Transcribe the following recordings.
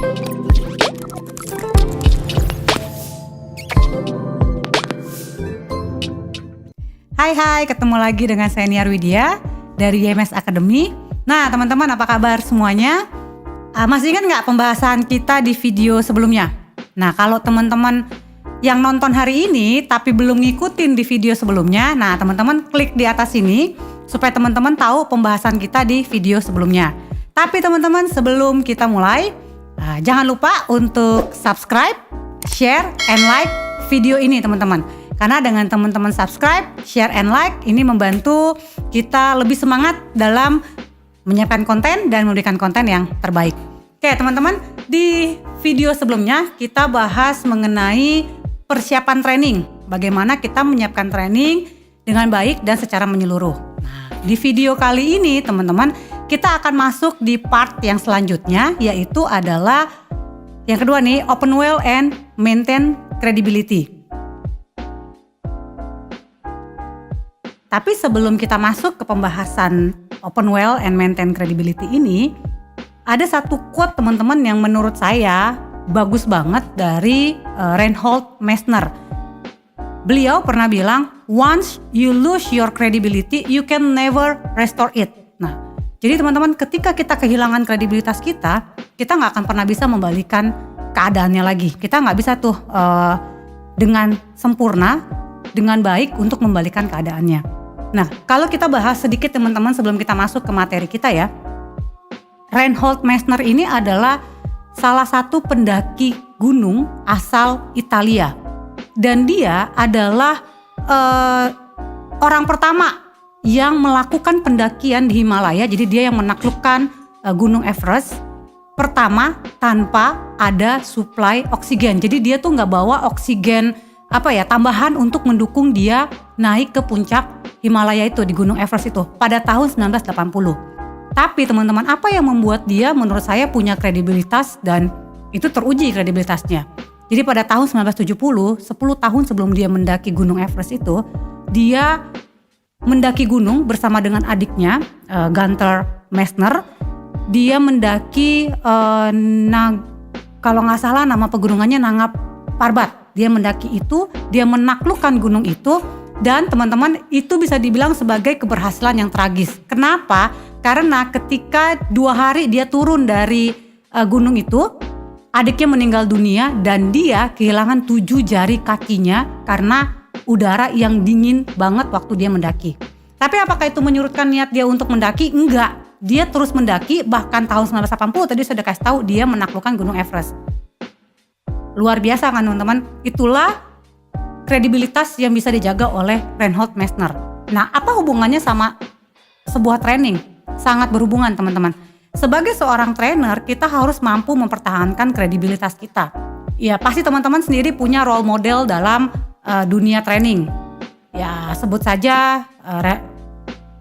Hai, ketemu lagi dengan saya Niar Widya dari YMS Academy. Nah teman-teman, apa kabar semuanya? Masih ingat nggak pembahasan kita di video sebelumnya? Nah kalau teman-teman yang nonton hari ini tapi belum ngikutin di video sebelumnya, nah teman-teman klik di atas sini supaya teman-teman tahu pembahasan kita di video sebelumnya. Tapi teman-teman, sebelum kita mulai, jangan lupa untuk subscribe, share, and like video ini teman-teman. Karena dengan teman-teman subscribe, share, and like, ini membantu kita lebih semangat dalam menyiapkan konten dan memberikan konten yang terbaik. Oke teman-teman, di video sebelumnya kita bahas mengenai persiapan training. Bagaimana kita menyiapkan training dengan baik dan secara menyeluruh. Nah, di video kali ini teman-teman, kita akan masuk di part yang selanjutnya, yaitu adalah yang kedua nih, open well and maintain credibility. Tapi sebelum kita masuk ke pembahasan open well and maintain credibility ini, ada satu quote teman-teman yang menurut saya bagus banget dari Reinhold Messner. Beliau pernah bilang, once you lose your credibility, you can never restore it. Nah, jadi teman-teman, ketika kita kehilangan kredibilitas kita nggak akan pernah bisa membalikan keadaannya lagi. Kita nggak bisa tuh dengan sempurna, dengan baik untuk membalikan keadaannya. Nah, kalau kita bahas sedikit teman-teman sebelum kita masuk ke materi kita ya. Reinhold Messner ini adalah salah satu pendaki gunung asal Italia. Dan dia adalah orang pertama yang melakukan pendakian di Himalaya. Jadi dia yang menaklukkan Gunung Everest pertama tanpa ada suplai oksigen. Jadi dia tuh nggak bawa oksigen tambahan untuk mendukung dia naik ke puncak Himalaya itu, di Gunung Everest itu pada tahun 1980. Tapi teman-teman, apa yang membuat dia menurut saya punya kredibilitas dan itu teruji kredibilitasnya. Jadi pada tahun 1970, 10 tahun sebelum dia mendaki Gunung Everest itu, dia mendaki gunung bersama dengan adiknya, Gunther Messner. Dia mendaki, kalau nggak salah nama pegunungannya Nanga Parbat. Dia mendaki itu, dia menaklukkan gunung itu. Dan teman-teman, itu bisa dibilang sebagai keberhasilan yang tragis. Kenapa? Karena ketika 2 hari dia turun dari gunung itu, adiknya meninggal dunia dan dia kehilangan 7 jari kakinya karena udara yang dingin banget waktu dia mendaki. Tapi apakah itu menyurutkan niat dia untuk mendaki? Enggak. Dia terus mendaki, bahkan tahun 1980 tadi sudah kasih tahu dia menaklukkan Gunung Everest. Luar biasa kan teman-teman? Itulah kredibilitas yang bisa dijaga oleh Reinhold Messner. Nah, apa hubungannya sama sebuah training? Sangat berhubungan teman-teman. Sebagai seorang trainer, kita harus mampu mempertahankan kredibilitas kita. Ya, pasti teman-teman sendiri punya role model dalam dunia training. Ya, sebut saja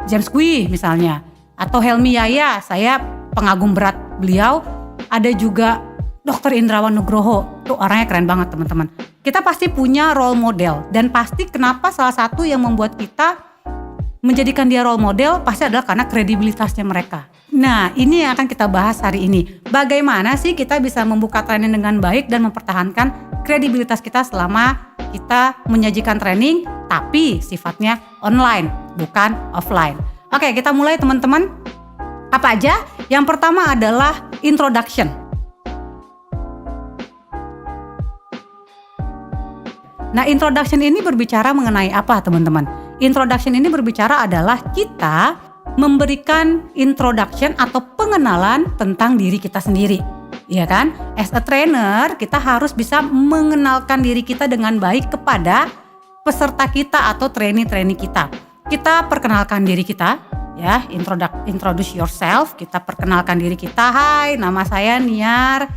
James Kui misalnya. Atau Helmi Yahya, saya pengagum berat beliau. Ada juga Dr. Indrawan Nugroho, tuh orangnya keren banget teman-teman. Kita pasti punya role model dan pasti kenapa salah satu yang membuat kita menjadikan dia role model pasti adalah karena kredibilitasnya mereka. Nah, ini yang akan kita bahas hari ini. Bagaimana sih kita bisa membuka training dengan baik dan mempertahankan kredibilitas kita selama kita menyajikan training tapi sifatnya online, bukan offline. Oke, kita mulai teman-teman. Apa aja? Yang pertama adalah introduction. Nah, introduction ini berbicara mengenai apa teman-teman? Introduction ini berbicara adalah kita memberikan introduction atau pengenalan tentang diri kita sendiri. Iya kan? As a trainer, kita harus bisa mengenalkan diri kita dengan baik kepada peserta kita atau trainee-trainee kita. Kita perkenalkan diri kita, ya, introduce yourself. Kita perkenalkan diri kita. Hai, nama saya Niar.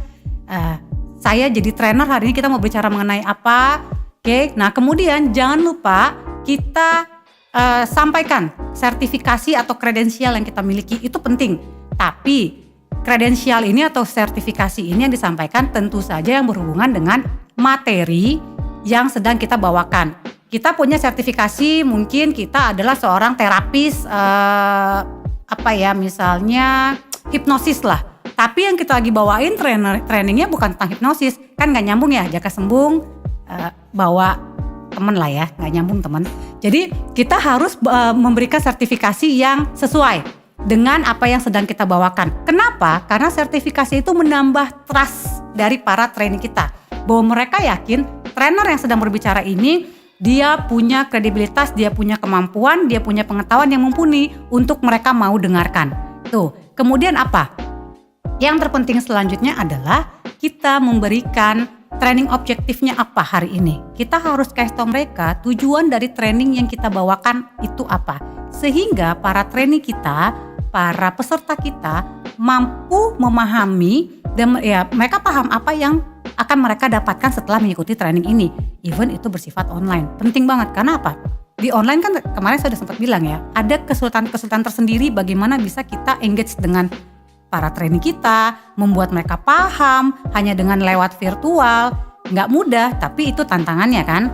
Saya jadi trainer, hari ini kita mau bicara mengenai apa? Oke, nah kemudian jangan lupa kita sampaikan sertifikasi atau kredensial yang kita miliki, itu penting. Tapi kredensial ini atau sertifikasi ini yang disampaikan tentu saja yang berhubungan dengan materi yang sedang kita bawakan. Kita punya sertifikasi, mungkin kita adalah seorang terapis, misalnya hipnosis lah. Tapi yang kita lagi bawain trainingnya bukan tentang hipnosis, kan nggak nyambung ya, Jaka Sembung bawa temen lah ya, nggak nyambung temen. Jadi kita harus memberikan sertifikasi yang sesuai dengan apa yang sedang kita bawakan. Kenapa? Karena sertifikasi itu menambah trust dari para trainee kita, bahwa mereka yakin trainer yang sedang berbicara ini dia punya kredibilitas, dia punya kemampuan, dia punya pengetahuan yang mumpuni untuk mereka mau dengarkan. Tuh, kemudian apa? Yang terpenting selanjutnya adalah kita memberikan training objektifnya apa hari ini. Kita harus kasih tahu mereka tujuan dari training yang kita bawakan itu apa. Sehingga para trainee kita, para peserta kita mampu memahami dan ya mereka paham apa yang akan mereka dapatkan setelah mengikuti training ini. Even itu bersifat online. Penting banget, karena apa? Di online kan kemarin saya sudah sempat bilang ya, ada kesulitan-kesulitan tersendiri bagaimana bisa kita engage dengan para trainee kita, membuat mereka paham hanya dengan lewat virtual. Nggak mudah, tapi itu tantangannya kan.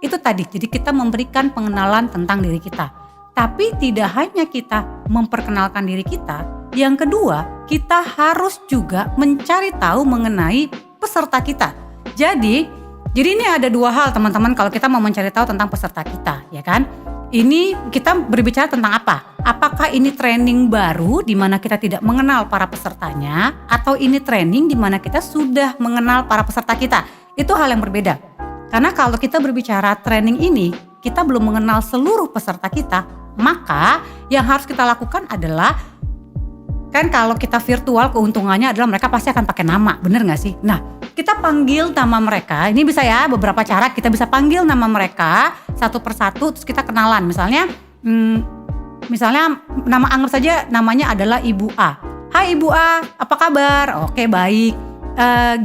Itu tadi, jadi kita memberikan pengenalan tentang diri kita. Tapi tidak hanya kita memperkenalkan diri kita, yang kedua kita harus juga mencari tahu mengenai peserta kita. Jadi ini ada dua hal teman-teman kalau kita mau mencari tahu tentang peserta kita, ya kan? Ini kita berbicara tentang apa? Apakah ini training baru di mana kita tidak mengenal para pesertanya, atau ini training di mana kita sudah mengenal para peserta kita? Itu hal yang berbeda. Karena kalau kita berbicara training ini, kita belum mengenal seluruh peserta kita, maka yang harus kita lakukan adalah, kan kalau kita virtual keuntungannya adalah mereka pasti akan pakai nama, bener gak sih? Nah, kita panggil nama mereka, ini bisa ya beberapa cara kita bisa panggil nama mereka satu persatu terus kita kenalan. Misalnya nama, anggap saja namanya adalah Ibu A. Hai Ibu A, apa kabar? Oke baik.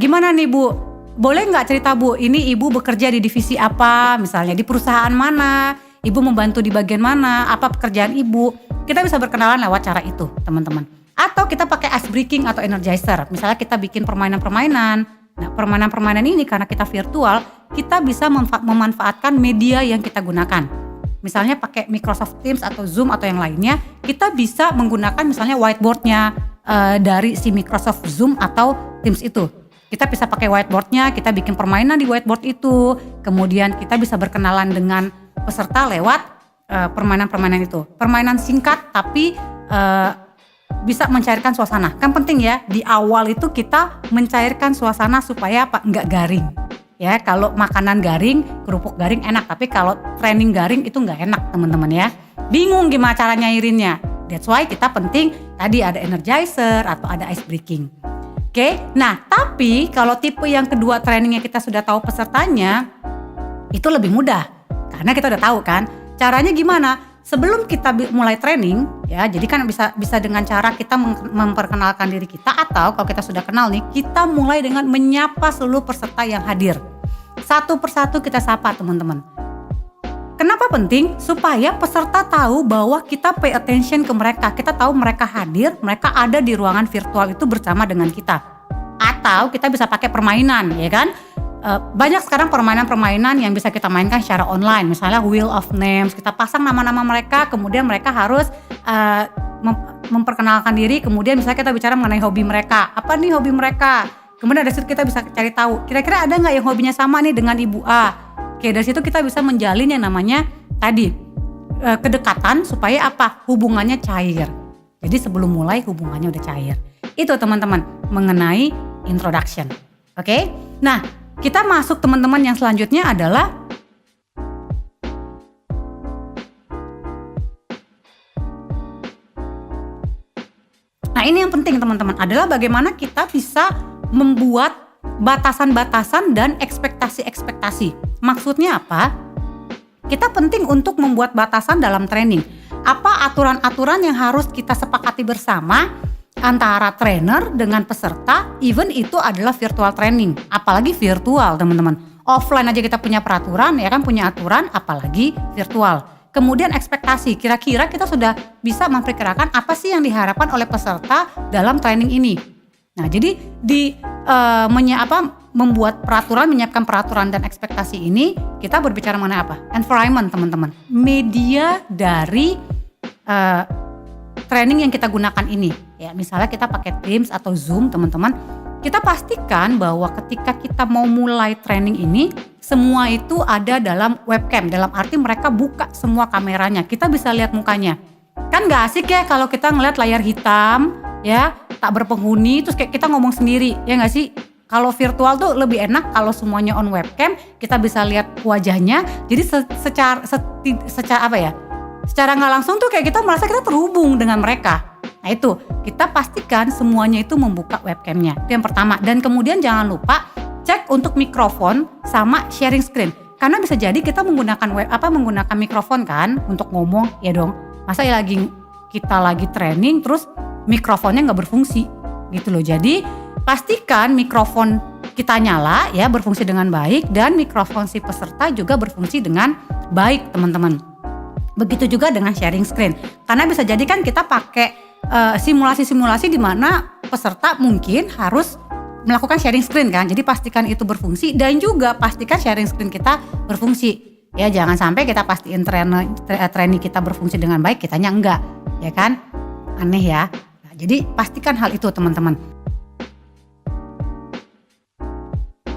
Gimana nih Bu? Boleh nggak cerita Bu? Ini Ibu bekerja di divisi apa? Misalnya di perusahaan mana? Ibu membantu di bagian mana? Apa pekerjaan Ibu? Kita bisa berkenalan lewat cara itu teman-teman. Atau kita pakai ice breaking atau energizer. Misalnya kita bikin permainan-permainan. Nah, permainan-permainan ini karena kita virtual, kita bisa memanfaatkan media yang kita gunakan. Misalnya pakai Microsoft Teams atau Zoom atau yang lainnya, kita bisa menggunakan misalnya whiteboardnya dari si Microsoft Zoom atau Teams itu. Kita bisa pakai whiteboardnya, kita bikin permainan di whiteboard itu, kemudian kita bisa berkenalan dengan peserta lewat permainan-permainan itu. Permainan singkat tapi bisa mencairkan suasana. Kan penting ya, di awal itu kita mencairkan suasana supaya apa? Nggak garing. Ya, kalau makanan garing, kerupuk garing enak, tapi kalau training garing itu nggak enak teman-teman ya. Bingung gimana cara nyairinnya. That's why kita penting tadi ada energizer atau ada ice breaking. Oke, nah tapi kalau tipe yang kedua trainingnya kita sudah tahu pesertanya, itu lebih mudah. Karena kita udah tahu kan, caranya gimana? Sebelum kita mulai training, ya, jadi kan bisa dengan cara kita memperkenalkan diri kita, atau kalau kita sudah kenal nih, kita mulai dengan menyapa seluruh peserta yang hadir. Satu persatu kita sapa teman-teman. Kenapa penting? Supaya peserta tahu bahwa kita pay attention ke mereka. Kita tahu mereka hadir, mereka ada di ruangan virtual itu bersama dengan kita. Atau kita bisa pakai permainan, ya kan? Banyak sekarang permainan-permainan yang bisa kita mainkan secara online. Misalnya Wheel of Names, kita pasang nama-nama mereka, kemudian mereka harus memperkenalkan diri. Kemudian misalnya kita bicara mengenai hobi mereka. Apa nih hobi mereka? Kemudian dari situ kita bisa cari tahu, kira-kira ada gak yang hobinya sama nih dengan Ibu A? Oke, dari situ kita bisa menjalin yang namanya tadi kedekatan supaya apa? Hubungannya cair. Jadi sebelum mulai hubungannya udah cair. Itu teman-teman mengenai introduction. Oke? Nah, kita masuk teman-teman yang selanjutnya adalah nah ini yang penting teman-teman adalah bagaimana kita bisa membuat batasan-batasan dan ekspektasi-ekspektasi. Maksudnya apa? Kita penting untuk membuat batasan dalam training. Apa aturan-aturan yang harus kita sepakati bersama antara trainer dengan peserta, even itu adalah virtual training. Apalagi virtual teman-teman. Offline aja kita punya peraturan, ya kan, punya aturan, apalagi virtual. Kemudian ekspektasi, kira-kira kita sudah bisa memperkirakan apa sih yang diharapkan oleh peserta dalam training ini. Nah, jadi membuat peraturan, menyiapkan peraturan dan ekspektasi ini, kita berbicara mengenai apa? Environment teman-teman. Media dari training yang kita gunakan ini. Ya, misalnya kita pakai Teams atau Zoom, teman-teman, kita pastikan bahwa ketika kita mau mulai training ini, semua itu ada dalam webcam. Dalam arti mereka buka semua kameranya, kita bisa lihat mukanya. Kan gak asik ya kalau kita ngeliat layar hitam, ya, tak berpenghuni, terus kayak kita ngomong sendiri, ya gak sih? Kalau virtual tuh lebih enak kalau semuanya on webcam, kita bisa lihat wajahnya. Jadi secara nggak langsung tuh kayak kita merasa kita terhubung dengan mereka. Nah itu, kita pastikan semuanya itu membuka webcamnya. Itu yang pertama. Dan kemudian jangan lupa cek untuk mikrofon sama sharing screen. Karena bisa jadi kita menggunakan menggunakan mikrofon kan untuk ngomong, ya dong. Masa kita lagi training terus mikrofonnya nggak berfungsi gitu loh. Jadi pastikan mikrofon kita nyala ya, berfungsi dengan baik, dan mikrofon si peserta juga berfungsi dengan baik, teman-teman. Begitu juga dengan sharing screen. Karena bisa jadi kan kita pakai simulasi-simulasi di mana peserta mungkin harus melakukan sharing screen kan. Jadi pastikan itu berfungsi dan juga pastikan sharing screen kita berfungsi. Ya jangan sampai kita pastiin training kita berfungsi dengan baik, kitanya enggak, ya kan? Aneh ya. Nah, jadi pastikan hal itu, teman-teman.